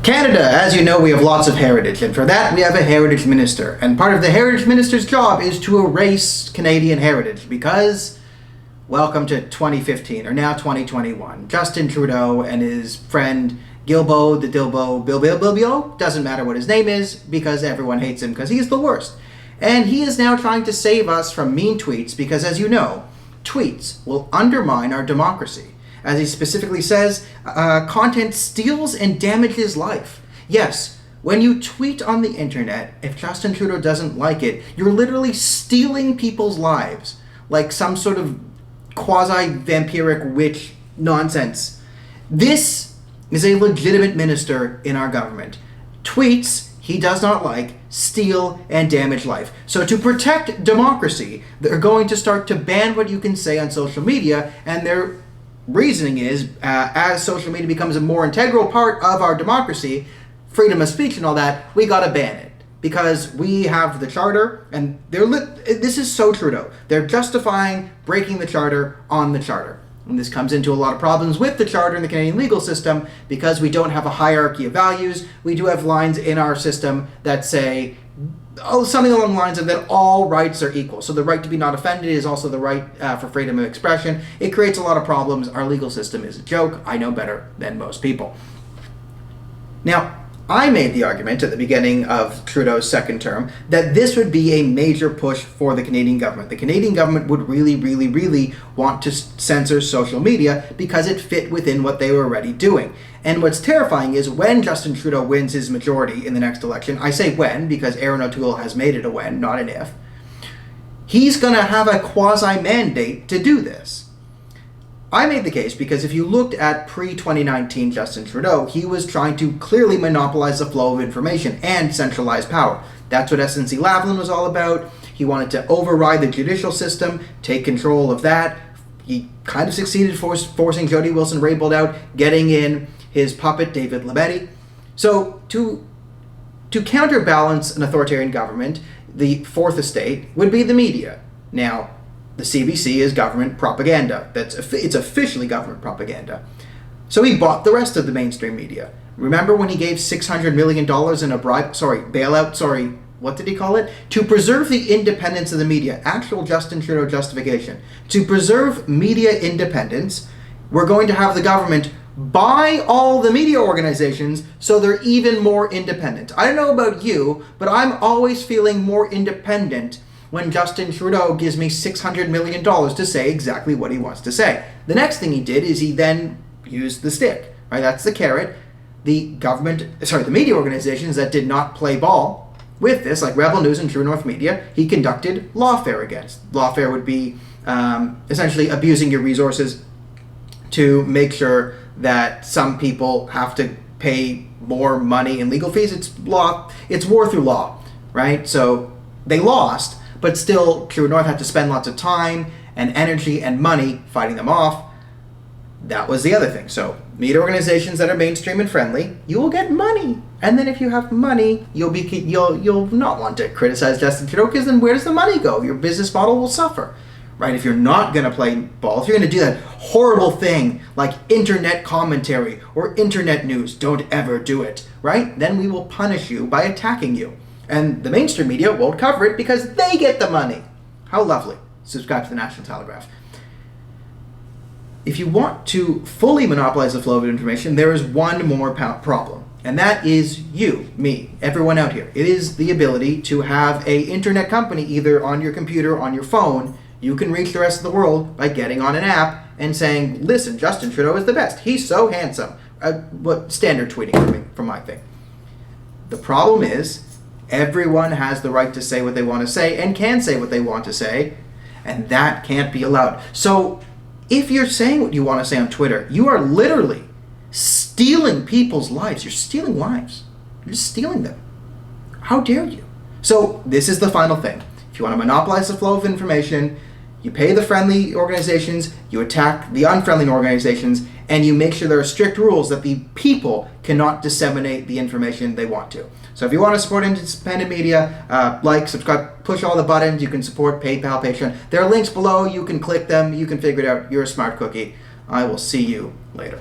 Canada, as you know, we have lots of heritage, and for that we have a heritage minister. And part of the heritage minister's job is to erase Canadian heritage because, welcome to 2015, or now 2021. Justin Trudeau and his friend Gilbo, the Dilbo, Bilbo, doesn't matter what his name is because everyone hates him because he's the worst. And he is now trying to save us from mean tweets because, as you know, tweets will undermine our democracy. As he specifically says, content steals and damages life. Yes, when you tweet on the internet, if Justin Trudeau doesn't like it, you're literally stealing people's lives, like some sort of quasi-vampiric witch nonsense. This is a legitimate minister in our government. Tweets he does not like steal and damage life. So to protect democracy, they're going to start to ban what you can say on social media, and their reasoning is, as social media becomes a more integral part of our democracy, freedom of speech and all that, we gotta ban it. Because we have the charter, and this is so Trudeau. They're justifying breaking the charter on the charter. And this comes into a lot of problems with the charter in the Canadian legal system because we don't have a hierarchy of values. We do have lines in our system that say something along the lines of that all rights are equal. So the right to be not offended is also the right for freedom of expression. It creates a lot of problems. Our legal system is a joke. I know better than most people. Now, I made the argument at the beginning of Trudeau's second term that this would be a major push for the Canadian government. The Canadian government would really want to censor social media because it fit within what they were already doing. And what's terrifying is when Justin Trudeau wins his majority in the next election, I say when because Aaron O'Toole has made it a when, not an if, he's going to have a quasi-mandate to do this. I made the case because if you looked at pre-2019 Justin Trudeau, he was trying to clearly monopolize the flow of information and centralize power. That's what SNC-Lavalin was all about. He wanted to override the judicial system, take control of that. He kind of succeeded forcing Jody Wilson-Raybould out, getting in his puppet David Lametti. So to counterbalance an authoritarian government, the fourth estate would be the media. Now, the CBC is government propaganda. It's officially government propaganda. So he bought the rest of the mainstream media. Remember when he gave $600 million in a bailout, what did he call it? To preserve the independence of the media. Actual Justin Trudeau justification. To preserve media independence, we're going to have the government buy all the media organizations so they're even more independent. I don't know about you, but I'm always feeling more independent when Justin Trudeau gives me $600 million to say exactly what he wants to say. The next thing he did is he then used the stick, right? That's the carrot. The media organizations that did not play ball with this, like Rebel News and True North Media, he conducted lawfare against. Lawfare would be essentially abusing your resources to make sure that some people have to pay more money in legal fees. It's war through law, right? So they lost, but still, True North had to spend lots of time and energy and money fighting them off. That was the other thing. So, media organizations that are mainstream and friendly, you will get money. And then if you have money, you'll not want to criticize Justin Trudeau because then where does the money go? Your business model will suffer, right? If you're not going to play ball, if you're going to do that horrible thing like internet commentary or internet news, don't ever do it, right? Then we will punish you by attacking you. And the mainstream media won't cover it because they get the money. How lovely. Subscribe to the National Telegraph. If you want to fully monopolize the flow of information, there is one more problem. And that is you, me, everyone out here. It is the ability to have an internet company either on your computer, on your phone. You can reach the rest of the world by getting on an app and saying, listen, Justin Trudeau is the best. He's so handsome. Standard tweeting from my thing. The problem is, everyone has the right to say what they want to say and can say what they want to say, and that can't be allowed. So if you're saying what you want to say on Twitter, you are literally stealing people's lives. You're stealing lives. You're just stealing them. How dare you? So this is the final thing. If you want to monopolize the flow of information, you pay the friendly organizations, you attack the unfriendly organizations, and you make sure there are strict rules that the people cannot disseminate the information they want to. So if you want to support independent media, like, subscribe, push all the buttons. You can support PayPal, Patreon. There are links below. You can click them. You can figure it out. You're a smart cookie. I will see you later.